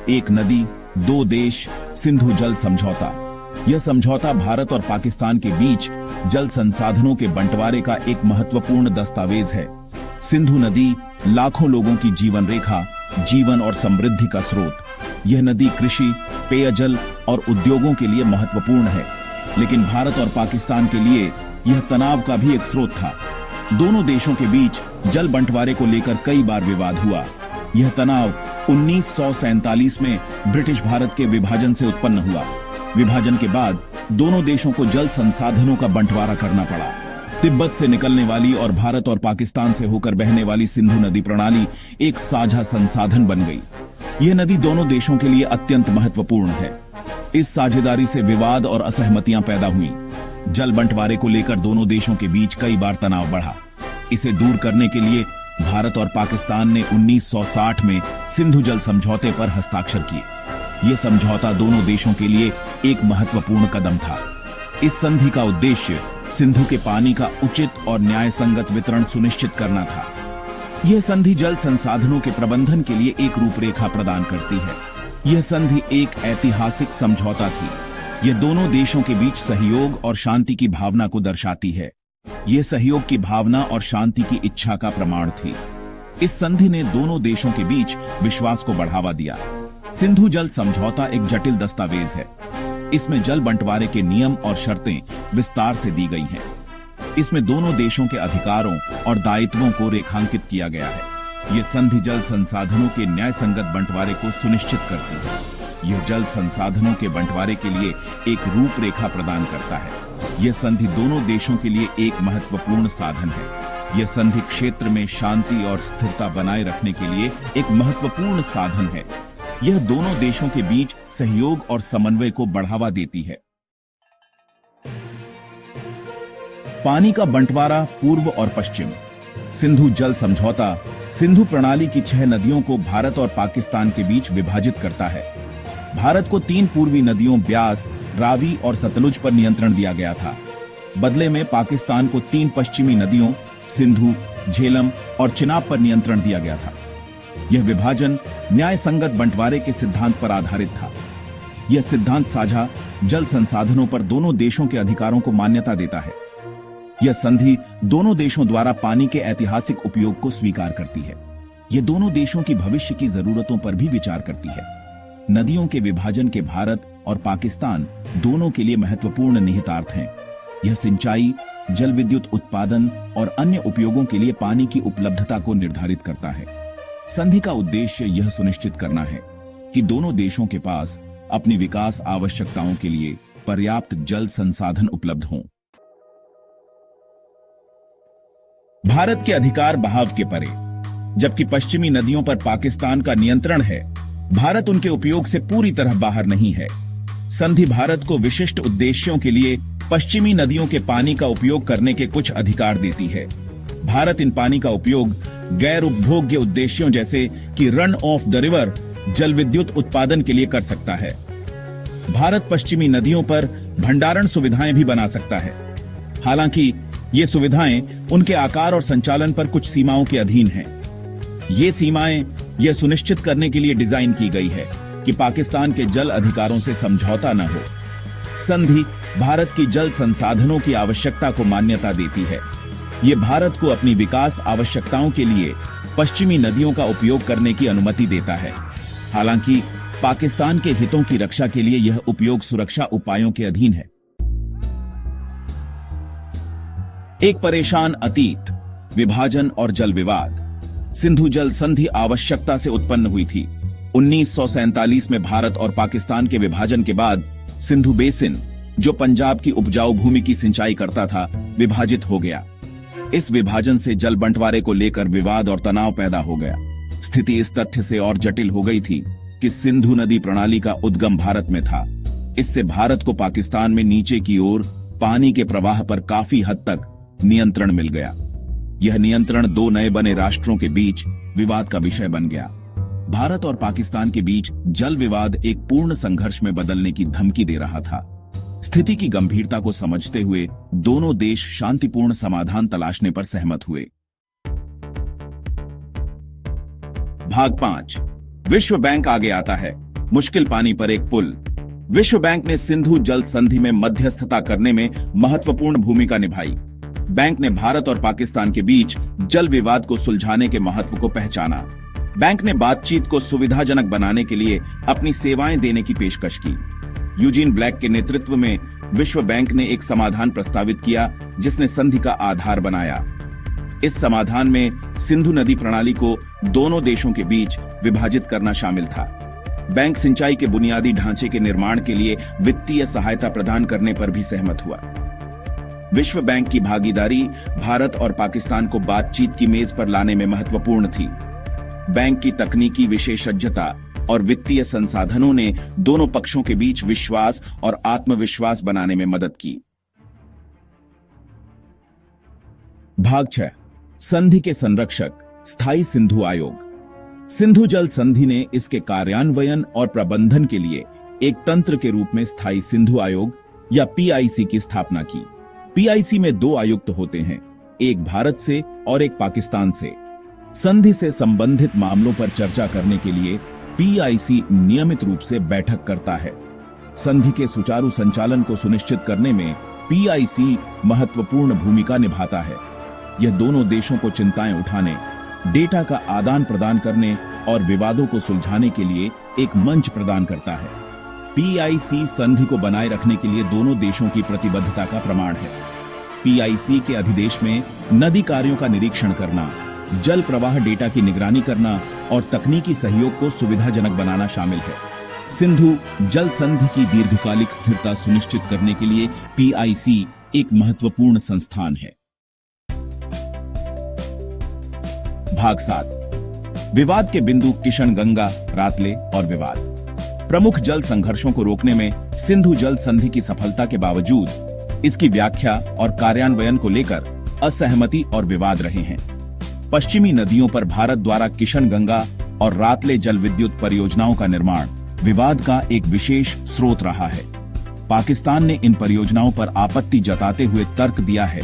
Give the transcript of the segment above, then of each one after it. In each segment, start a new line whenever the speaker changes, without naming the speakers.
एक नदी, दो देश, सिंधु जल समझौता। यह समझौता भारत और पाकिस्तान के बीच जल संसाधनों के बंटवारे का एक महत्वपूर्ण दस्तावेज है। सिंधु नदी लाखों लोगों की जीवन रेखा, जीवन और समृद्धि का स्रोत। यह नदी कृषि, पेयजल और उद्योगों के लिए महत्वपूर्ण है, लेकिन भारत और पाकिस्तान के लिए यह तनाव का भी एक स्रोत था। दोनों देशों के बीच जल बंटवारे को लेकर कई बार विवाद हुआ। यह तनाव 1947 में ब्रिटिश भारत के विभाजन से उत्पन्न हुआ। विभाजन के बाद दोनों देशों को जल संसाधनों का बंटवारा करना पड़ा। तिब्बत से निकलने वाली और भारत और पाकिस्तान से होकर बहने वाली सिंधु नदी प्रणाली एक साझा संसाधन बन गई। यह नदी दोनों देशों के लिए अत्यंत महत्वपूर्ण है। इस साझेदारी से विवाद और असहमतियां पैदा हुई। जल बंटवारे को लेकर दोनों देशों के बीच कई बार तनाव बढ़ा। इसे दूर करने के लिए भारत और पाकिस्तान ने 1960 में सिंधु जल समझौते पर हस्ताक्षर किए। यह समझौता दोनों देशों के लिए एक महत्वपूर्ण कदम था। इस संधि का उद्देश्य सिंधु के पानी का उचित और न्यायसंगत वितरण सुनिश्चित करना था। यह संधि जल संसाधनों के प्रबंधन के लिए एक रूपरेखा प्रदान करती है। यह संधि एक ऐतिहासिक समझौता थी। यह दोनों देशों के बीच सहयोग और शांति की भावना को दर्शाती है। यह सहयोग की भावना और शांति की इच्छा का प्रमाण थी। इस संधि ने दोनों देशों के बीच विश्वास को बढ़ावा दिया। सिंधु जल समझौता एक जटिल दस्तावेज है। इसमें जल बंटवारे के नियम और शर्तें विस्तार से दी गई हैं। इसमें दोनों देशों के अधिकारों और दायित्वों को रेखांकित किया गया है। यह संधि जल संसाधनों के न्यायसंगत बंटवारे को सुनिश्चित करती है। यह जल संसाधनों के बंटवारे के लिए एक रूपरेखा प्रदान करता है। यह संधि दोनों देशों के लिए एक महत्वपूर्ण साधन है। यह संधि क्षेत्र में शांति और स्थिरता बनाए रखने के लिए एक महत्वपूर्ण साधन है। यह दोनों देशों के बीच सहयोग और समन्वय को बढ़ावा देती है। पानी का बंटवारा पूर्व और पश्चिम। सिंधु जल समझौता सिंधु प्रणाली की 6 नदियों को भारत और पाकिस्तान के बीच विभाजित करता है। भारत को 3 पूर्वी नदियों ब्यास, रावी और सतलुज पर नियंत्रण दिया गया था। बदले में पाकिस्तान को 3 पश्चिमी नदियों सिंधु, झेलम और चिनाब पर नियंत्रण दिया गया था। यह विभाजन न्यायसंगत बंटवारे के सिद्धांत पर आधारित था। यह सिद्धांत साझा जल संसाधनों पर दोनों देशों के अधिकारों को मान्यता देता है। यह संधि दोनों देशों द्वारा पानी के ऐतिहासिक उपयोग को स्वीकार करती है। यह दोनों देशों की भविष्य की जरूरतों पर भी विचार करती है। नदियों के विभाजन के भारत और पाकिस्तान दोनों के लिए महत्वपूर्ण निहितार्थ हैं। यह सिंचाई, जल विद्युत उत्पादन और अन्य उपयोगों के लिए पानी की उपलब्धता को निर्धारित करता है। संधि का उद्देश्य यह सुनिश्चित करना है कि दोनों देशों के पास अपनी विकास आवश्यकताओं के लिए पर्याप्त जल संसाधन उपलब्ध हों। भारत के अधिकार बहाव के परे। जबकि पश्चिमी नदियों पर पाकिस्तान का नियंत्रण है, भारत उनके उपयोग से पूरी तरह बाहर नहीं है। संधि भारत को विशिष्ट उद्देश्यों के लिए पश्चिमी नदियों के पानी का उपयोग करने के कुछ अधिकार देती है। भारत इन पानी का उपयोग गैर उपभोग्य उद्देश्यों जैसे कि रन ऑफ द रिवर जल विद्युत उत्पादन के लिए कर सकता है। भारत पश्चिमी नदियों पर भंडारण सुविधाएं भी बना सकता है। हालांकि ये सुविधाएं उनके आकार और संचालन पर कुछ सीमाओं के अधीन हैं। ये सीमाएं यह सुनिश्चित करने के लिए डिजाइन की गई है कि पाकिस्तान के जल अधिकारों से समझौता न हो। संधि भारत की जल संसाधनों की आवश्यकता को मान्यता देती है। ये भारत को अपनी विकास आवश्यकताओं के लिए पश्चिमी नदियों का उपयोग करने की अनुमति देता है। हालांकि पाकिस्तान के हितों की रक्षा के लिए यह उपयोग सुरक्षा उपायों के अधीन है। एक परेशान अतीत, विभाजन और जल विवाद। सिंधु जल संधि आवश्यकता से उत्पन्न हुई थी। 1947 में भारत और पाकिस्तान के विभाजन के बाद सिंधु बेसिन, जो पंजाब की उपजाऊ भूमि की सिंचाई करता था, विभाजित हो गया। इस विभाजन से जल बंटवारे को लेकर विवाद और तनाव पैदा हो गया। स्थिति इस तथ्य से और जटिल हो गई थी कि सिंधु नदी प्रणाली का उद्गम भारत में था। इससे भारत को पाकिस्तान में नीचे की ओर पानी के प्रवाह पर काफी हद तक नियंत्रण मिल गया। यह नियंत्रण दो नए बने राष्ट्रों के बीच विवाद का विषय बन गया। भारत और पाकिस्तान के बीच जल विवाद एक पूर्ण संघर्ष में बदलने की धमकी दे रहा था। स्थिति की गंभीरता को समझते हुए दोनों देश शांतिपूर्ण समाधान तलाशने पर सहमत हुए। भाग 5। विश्व बैंक आगे आता है। मुश्किल पानी पर एक पुल। विश्व बैंक ने सिंधु जल संधि में मध्यस्थता करने में महत्वपूर्ण भूमिका निभाई। बैंक ने भारत और पाकिस्तान के बीच जल विवाद को सुलझाने के महत्व को पहचाना। बैंक ने बातचीत को सुविधाजनक बनाने के लिए अपनी सेवाएं देने की पेशकश की। यूजीन ब्लैक के नेतृत्व में विश्व बैंक ने एक समाधान प्रस्तावित किया जिसने संधि का आधार बनाया। इस समाधान में सिंधु नदी प्रणाली को दोनों देशों के बीच विभाजित करना शामिल था। बैंक सिंचाई के बुनियादी ढांचे के निर्माण के लिए वित्तीय सहायता प्रदान करने पर भी सहमत हुआ। विश्व बैंक की भागीदारी भारत और पाकिस्तान को बातचीत की मेज पर लाने में महत्वपूर्ण थी। बैंक की तकनीकी विशेषज्ञता और वित्तीय संसाधनों ने दोनों पक्षों के बीच विश्वास और आत्मविश्वास बनाने में मदद की। भाग 6। संधि के संरक्षक, स्थायी सिंधु आयोग। सिंधु जल संधि ने इसके कार्यान्वयन और प्रबंधन के लिए एक तंत्र के रूप में स्थायी सिंधु आयोग या पीआईसी की स्थापना की। पीआईसी में 2 आयुक्त होते हैं, एक भारत से और एक पाकिस्तान से। संधि से संबंधित मामलों पर चर्चा करने के लिए पीआईसी नियमित रूप से बैठक करता है। संधि के सुचारू संचालन को सुनिश्चित करने में पीआईसी महत्वपूर्ण भूमिका निभाता है। यह दोनों देशों को चिंताएं उठाने, डेटा का आदान प्रदान करने और विवादों को सुलझाने के लिए एक मंच प्रदान करता है। पीआईसी संधि को बनाए रखने के लिए दोनों देशों की प्रतिबद्धता का प्रमाण है। पीआईसी के अधिदेश में नदी कार्यों का निरीक्षण करना, जल प्रवाह डेटा की निगरानी करना और तकनीकी सहयोग को सुविधाजनक बनाना शामिल है। सिंधु जल संधि की दीर्घकालिक स्थिरता सुनिश्चित करने के लिए पीआईसी एक महत्वपूर्ण संस्थान है। भाग 7। विवाद के बिंदु किशनगंगा, रातले और विवाद। प्रमुख जल संघर्षों को रोकने में सिंधु जल संधि की सफलता के बावजूद इसकी व्याख्या और कार्यान्वयन को लेकर असहमति और विवाद रहे हैं। पश्चिमी नदियों पर भारत द्वारा किशनगंगा और रातले जल विद्युत परियोजनाओं का निर्माण विवाद का एक विशेष स्रोत रहा है। पाकिस्तान ने इन परियोजनाओं पर आपत्ति जताते हुए तर्क दिया है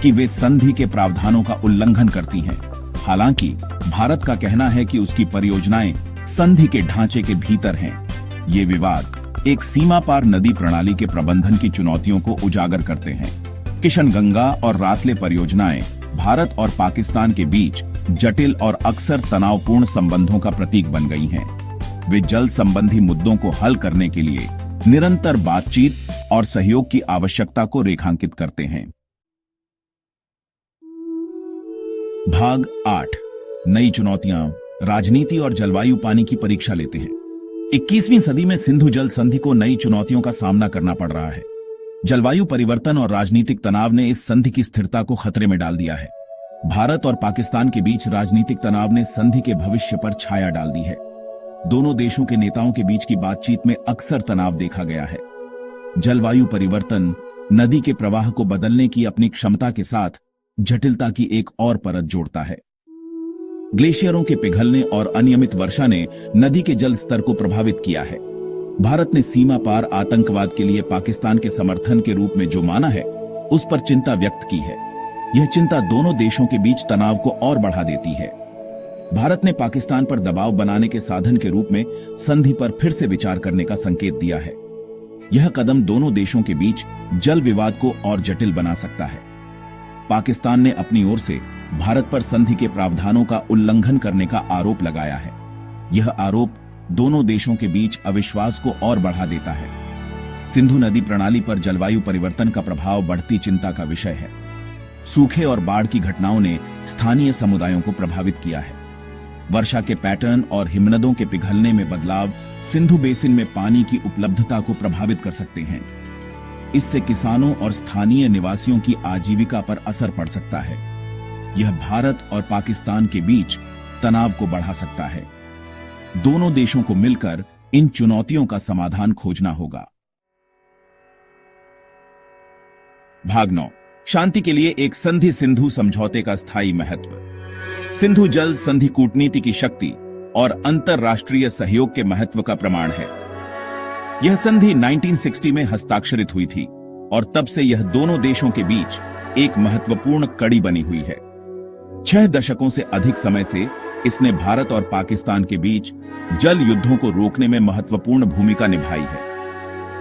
कि वे संधि के प्रावधानों का उल्लंघन करती हैं। हालांकि भारत का कहना है कि उसकी परियोजनाएं संधि के ढांचे के भीतर हैं। ये विवाद एक सीमा पार नदी प्रणाली के प्रबंधन की चुनौतियों को उजागर करते हैं। किशनगंगा और रातले परियोजनाएं भारत और पाकिस्तान के बीच जटिल और अक्सर तनावपूर्ण संबंधों का प्रतीक बन गई हैं। वे जल संबंधी मुद्दों को हल करने के लिए निरंतर बातचीत और सहयोग की आवश्यकता को रेखांकित करते हैं। भाग 8। नई चुनौतियां, राजनीति और जलवायु पानी की परीक्षा लेते हैं। 21वीं सदी में सिंधु जल संधि को नई चुनौतियों का सामना करना पड़ रहा है। जलवायु परिवर्तन और राजनीतिक तनाव ने इस संधि की स्थिरता को खतरे में डाल दिया है। भारत और पाकिस्तान के बीच राजनीतिक तनाव ने संधि के भविष्य पर छाया डाल दी है। दोनों देशों के नेताओं के बीच की बातचीत में अक्सर तनाव देखा गया है। जलवायु परिवर्तन नदी के प्रवाह को बदलने की अपनी क्षमता के साथ जटिलता की एक और परत जोड़ता है। ग्लेशियरों के पिघलने और अनियमित वर्षा ने नदी के जल स्तर को प्रभावित किया है। भारत ने सीमा पार आतंकवाद के लिए पाकिस्तान के समर्थन के रूप में जो माना है, उस पर चिंता व्यक्त की है। यह चिंता दोनों देशों के बीच तनाव को और बढ़ा देती है। भारत ने पाकिस्तान पर दबाव बनाने के साधन के रूप में संधि पर फिर से विचार करने का संकेत दिया है। यह कदम दोनों देशों के बीच जल विवाद को और जटिल बना सकता है। पाकिस्तान ने अपनी ओर से भारत पर संधि के प्रावधानों का उल्लंघन करने का आरोप लगाया है। यह आरोप दोनों देशों के बीच अविश्वास को और बढ़ा देता है। सिंधु नदी प्रणाली पर जलवायु परिवर्तन का प्रभाव बढ़ती चिंता का विषय है। सूखे और बाढ़ की घटनाओं ने स्थानीय समुदायों को प्रभावित किया है। वर्षा के पैटर्न और हिमनदों के पिघलने में बदलाव सिंधु बेसिन में पानी की उपलब्धता को प्रभावित कर सकते हैं। इससे किसानों और स्थानीय निवासियों की आजीविका पर असर पड़ सकता है। यह भारत और पाकिस्तान के बीच तनाव को बढ़ा सकता है। दोनों देशों को मिलकर इन चुनौतियों का समाधान खोजना होगा। भाग 9। शांति के लिए एक संधि सिंधु समझौते का स्थायी महत्व। सिंधु जल संधि कूटनीति की शक्ति और अंतरराष्ट्रीय सहयोग के महत्व का प्रमाण है। यह संधि 1960 में हस्ताक्षरित हुई थी और तब से यह दोनों देशों के बीच एक महत्वपूर्ण कड़ी बनी हुई है। 6 दशकों से अधिक समय से इसने भारत और पाकिस्तान के बीच जल युद्धों को रोकने में महत्वपूर्ण भूमिका निभाई है।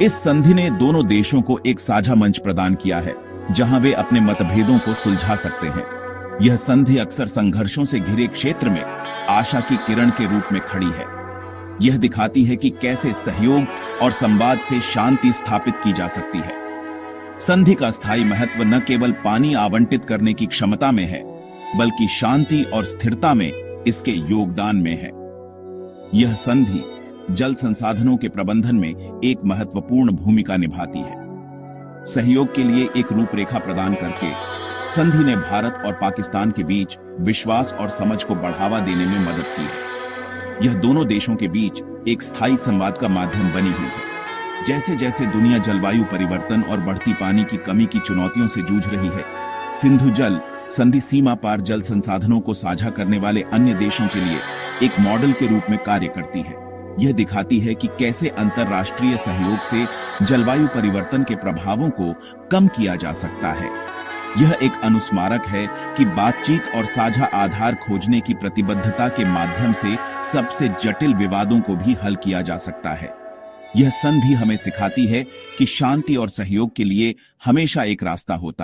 इस संधि ने दोनों देशों को एक साझा मंच प्रदान किया है, जहां वे अपने मतभेदों को सुलझा सकते हैं। यह संधि अक्सर संघर्षों से घिरे क्षेत्र में आशा की किरण के रूप में खड़ी है। यह दिखाती है कि कैसे सहयोग और संवाद से शांति स्थापित की जा सकती है। संधि का स्थायी महत्व न केवल पानी आवंटित करने की क्षमता में है, बल्कि शांति और स्थिरता में इसके योगदान में है। यह संधि जल संसाधनों के प्रबंधन में एक महत्वपूर्ण भूमिका निभाती है। सहयोग के लिए एक रूपरेखा प्रदान करके संधि ने भारत और पाकिस्तान के बीच विश्वास और समझ को बढ़ावा देने में मदद की है। यह दोनों देशों के बीच एक स्थायी संवाद का माध्यम बनी हुई है। जैसे जैसे दुनिया जलवायु परिवर्तन और बढ़ती पानी की कमी की चुनौतियों से जूझ रही है, सिंधु जल संधि सीमा पार जल संसाधनों को साझा करने वाले अन्य देशों के लिए एक मॉडल के रूप में कार्य करती है। यह दिखाती है कि कैसे अंतर्राष्ट्रीय सहयोग से जलवायु परिवर्तन के प्रभावों को कम किया जा सकता है। यह एक अनुस्मारक है कि बातचीत और साझा आधार खोजने की प्रतिबद्धता के माध्यम से सबसे जटिल विवादों को भी हल किया जा सकता है। यह संधि हमें सिखाती है कि शांति और सहयोग के लिए हमेशा एक रास्ता होता है।